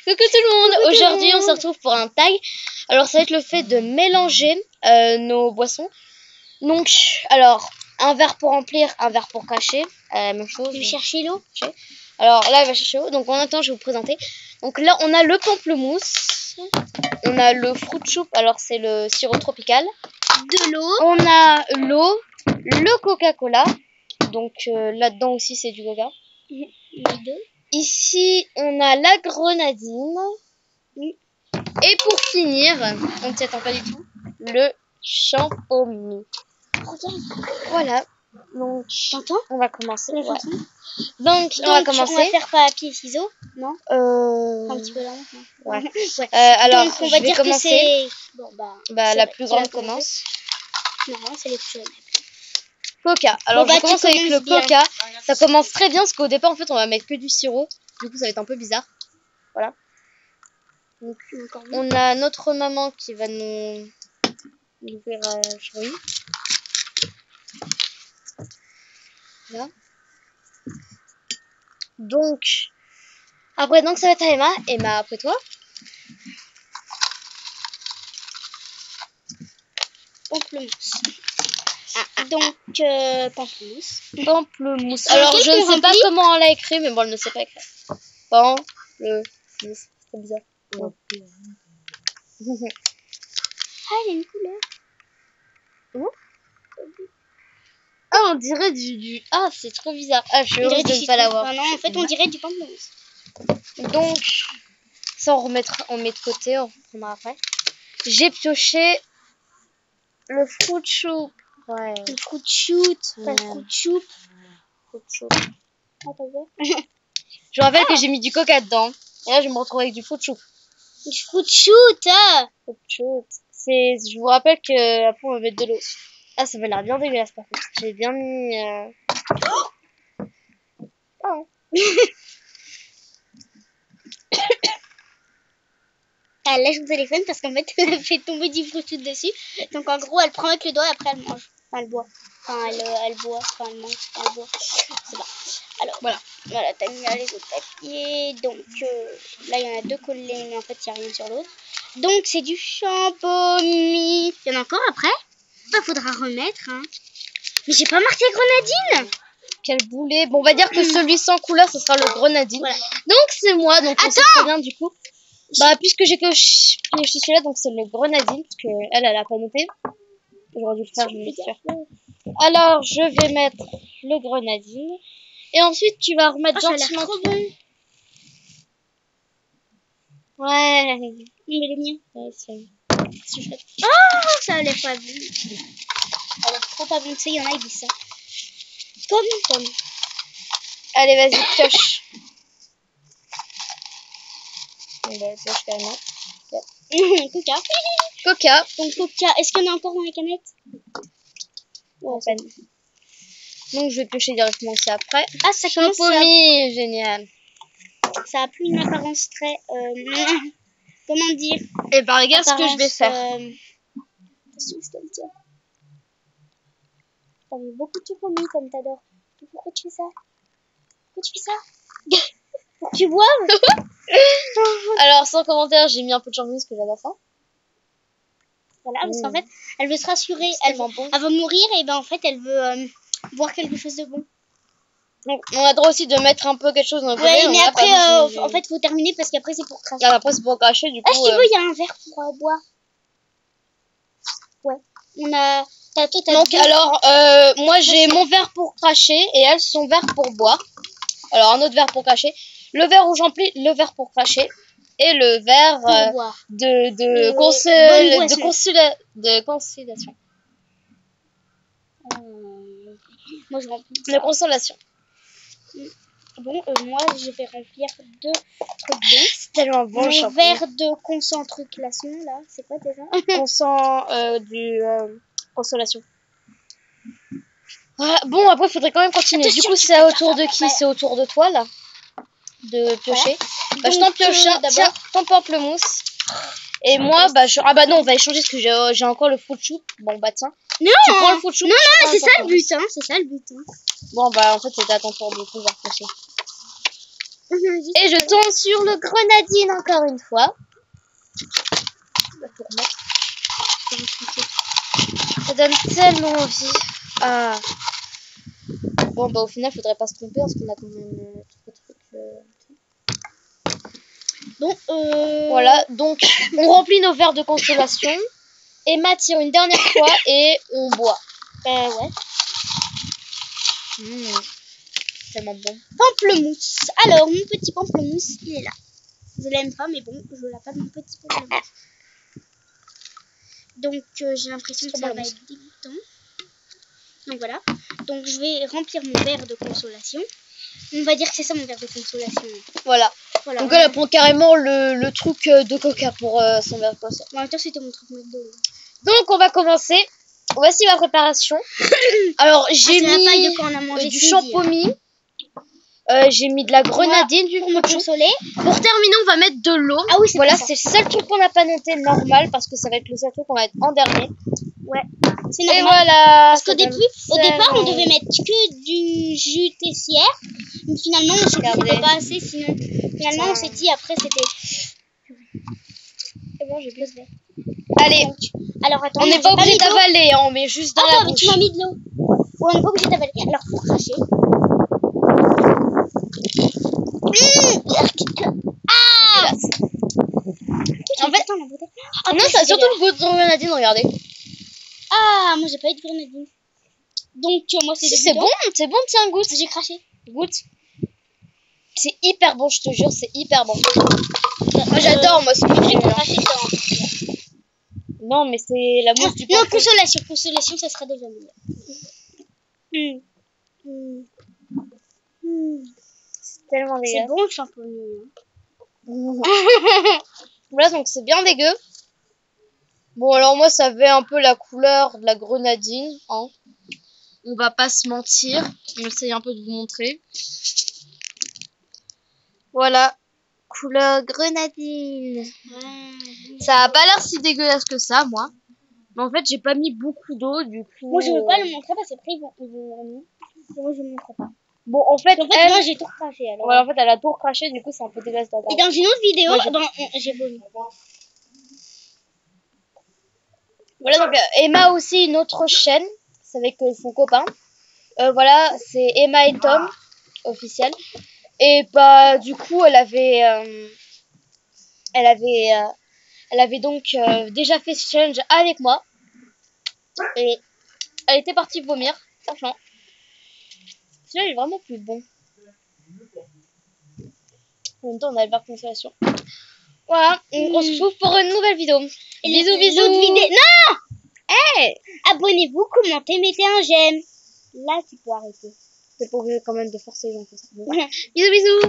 Coucou tout le monde. Aujourd'hui on se retrouve pour un tag. Alors ça va être le fait de mélanger nos boissons. Donc alors un verre pour remplir, un verre pour cacher, même chose. Je vais chercher l'eau. Alors là il va chercher l'eau. Donc en attendant je vais vous présenter. Donc là on a le pamplemousse, on a le fruit choup, alors c'est le sirop tropical. De l'eau. On a l'eau, le Coca-Cola. Donc là-dedans aussi c'est du coca. Ici, on a la grenadine. Et pour finir, on ne s'y attend pas du tout, le champomis. Voilà. Donc, on va commencer. Ouais. Donc, on va commencer. On va faire papier ciseaux, non un petit peu là. Ouais. Ouais. Alors, donc, on va dire commencer. que c'est... Bon, la plus grande commence. Non, c'est les plus jeunes. Coca. Alors je commence avec le Coca. Ça commence très bien parce qu'au départ en fait on va mettre que du sirop. Du coup ça va être un peu bizarre. Voilà. Donc, on a notre maman qui va nous faire fruit. Là. Donc après donc ça va être à Emma. Emma après toi. Pamplemousse. Donc, pamplemousse. Pamplemousse. Alors, je ne sais pas comment on l'a écrit, mais bon, elle ne sait pas écrire. Pamplemousse. C'est bizarre. Ah, il a une couleur. Ah, on dirait du... Ah, c'est trop bizarre. Ah, je suis heureuse de ne pas l'avoir. Non, en fait, on dirait du pamplemousse. Donc, ça, on met de côté, on reprendra après. J'ai pioché le fruit choup. Ouais. Le fruit shoot, pas le fruit choup. Ah, je rappelle que j'ai mis du coca dedans. Et là, je me retrouve avec du fruit choup. Du fruit shoot, je vous rappelle que après on va mettre de l'eau. Ah, ça va l'air bien dégueulasse par contre. J'ai bien mis... Elle lâche mon téléphone parce qu'en fait, elle a fait tomber du fruit shoot dessus. Donc en gros, elle prend avec le doigt et après elle mange. Enfin, elle boit. Enfin, elle boit. Enfin, elle mange. Elle boit. C'est bon. Alors, voilà, t'as mis là les autres papiers. Donc, là, il y en a deux collés, mais en fait, il n'y a rien sur l'autre. Donc, c'est du champomis. Il y en a encore après? Bah, faudra remettre, hein. Mais j'ai pas marqué grenadine. Quel boulet. Bon, on va dire que celui sans couleur, ce sera le grenadine. Voilà. Donc, c'est moi. Donc, on sait très bien, du coup. Bah, puisque j'ai que celui-là, donc c'est le grenadine, parce qu'elle a pas noté. J'aurais dû le faire, je vais le faire. Alors, je vais mettre le grenadine. Et ensuite, tu vas remettre gentiment. Trop bon. Ouais. Mais les miens. Ouais, c'est chouette. Oh, ça a l'air pas bon. Ça a l'air trop pas bon. Tu sais, il y en a, ils disent ça. Comme. Allez, vas-y, pioche. Pioche carrément. Coca. Coca. Donc, Coca. Est-ce qu'il y en a encore dans les canettes? Ouais, peine. Donc, je vais piocher directement ça après. Ah, ça commence. Champomis, génial. Ça a plus une apparence très... comment dire? Et bah, regarde ce que je vais faire. T'as mis beaucoup de champomis comme t'adores. Pourquoi tu fais ça? Pour que tu boives? Alors, sans commentaire, j'ai mis un peu de champomis parce que j'adore ça. Voilà, parce qu'en fait, elle veut se rassurer. Avant de mourir, et ben en fait, elle veut boire quelque chose de bon. Donc, on a le droit aussi de mettre un peu quelque chose dans le ouais, mais après, en fait, faut terminer parce qu'après, c'est pour cracher. Après, c'est pour cracher, du coup. Ah, si tu veux, il y a un verre pour boire. Ouais. On a... Donc, alors, moi, j'ai mon verre pour cracher et elle, son verre pour boire. Alors, un autre verre pour cracher. Le verre où j'emplis, le verre pour cracher. Et le verre de consolation. Moi, je remplis. De consolation. Bon, moi, je vais remplir deux trucs bons. C'est tellement bon, le Mon verre de concentriclation, là, c'est quoi déjà? Consolation. Voilà. Bon, après, il faudrait quand même continuer. Du coup, c'est au tour de qui? C'est au tour de toi, là, de piocher. Ouais. Bah, je t'en pioche un. Tiens, ton pamplemousse. Et moi, ah bah non, on va échanger parce que j'ai encore le fruit choup. Bon, bah tiens. Non, tu prends le fruit choup. Non, mais c'est ça le but, hein. C'est ça le but, hein. Bon, bah en fait, c'était à ton tour de pouvoir piocher. Et je tombe sur le grenadine encore une fois. Pour mettre. Ça donne tellement envie. Ah. Bon, bah au final, faudrait pas se tromper parce qu'on a quand même Bon, voilà, donc on remplit nos verres de consolation. Emma tire une dernière fois et on boit. Ouais. Tellement bon. Pamplemousse. Alors, mon petit pamplemousse, il est là. Je l'aime pas, mais bon, je l'appelle mon petit pamplemousse. Donc, j'ai l'impression que ça va être dégoûtant. Donc, voilà. Donc, je vais remplir mon verre de consolation. On va dire que c'est ça mon verre de consolation. Voilà. Donc, elle prend carrément le truc de coca pour son verre de consolation. En même temps, c'était mon truc McDo. Donc, on va commencer. Voici ma préparation. Alors, j'ai mis du champomis. J'ai mis de la grenadine pour me consoler. Pour terminer, on va mettre de l'eau. Ah oui, voilà, c'est le seul truc qu'on n'a pas noté normal parce que ça va être le seul truc qu'on va être en dernier. Ouais, c'est normal. Et voilà. Parce qu'au départ, on devait mettre que du jus tessière. Mais finalement, on s'est dit que c'était pas assez. Sinon, finalement, on s'est dit après, c'était. C'est bon, j'ai plus de verre. Allez. Donc, alors, attends. On n'est pas obligé d'avaler, on met juste dans la bouche. Tu m'as mis de l'eau. Ouais, on n'est pas obligé d'avaler. Alors, pour cracher. Ah! En fait, non, ça a surtout le goût de grenadine, regardez. Ah, moi j'ai pas eu de grenadine. Donc, moi c'est bon, tiens, goûte. J'ai craché. Goûte. C'est hyper bon, je te jure, c'est hyper bon. Moi j'adore, moi, c'est non, mais c'est la mousse du non, consolation, ça sera déjà mieux. C'est tellement dégueu. C'est bon le champomis. Voilà, donc c'est bien dégueu. Bon, alors moi, ça avait un peu la couleur de la grenadine. Hein. On va pas se mentir. On essaye un peu de vous montrer. Voilà. Couleur grenadine. Ça a pas l'air si dégueulasse que ça, moi. Mais en fait, j'ai pas mis beaucoup d'eau, du coup... Moi, je veux pas le montrer parce qu'après, ils vont... Moi, je le montre pas. Bon, en fait, elle... moi, j'ai tout recraché, alors. Ouais, en fait, elle a tout recraché, du coup, c'est un peu dégueulasse d'avoir. Et dans une autre vidéo, j'ai vomi. Voilà, donc Emma a aussi une autre chaîne. C'est avec son copain. Voilà, c'est Emma et Tom, officiel. Et bah, du coup, elle avait donc déjà fait ce challenge avec moi. Et elle était partie vomir, franchement. Celui-là, il est vraiment plus bon. En même temps, on a le bar de consolation. Voilà, on se retrouve pour une nouvelle vidéo. Et bisous. Non hey abonnez-vous, commentez, mettez un j'aime. Là, tu peux arrêter. C'est pour quand même de forcer les gens comme ça. Bisous.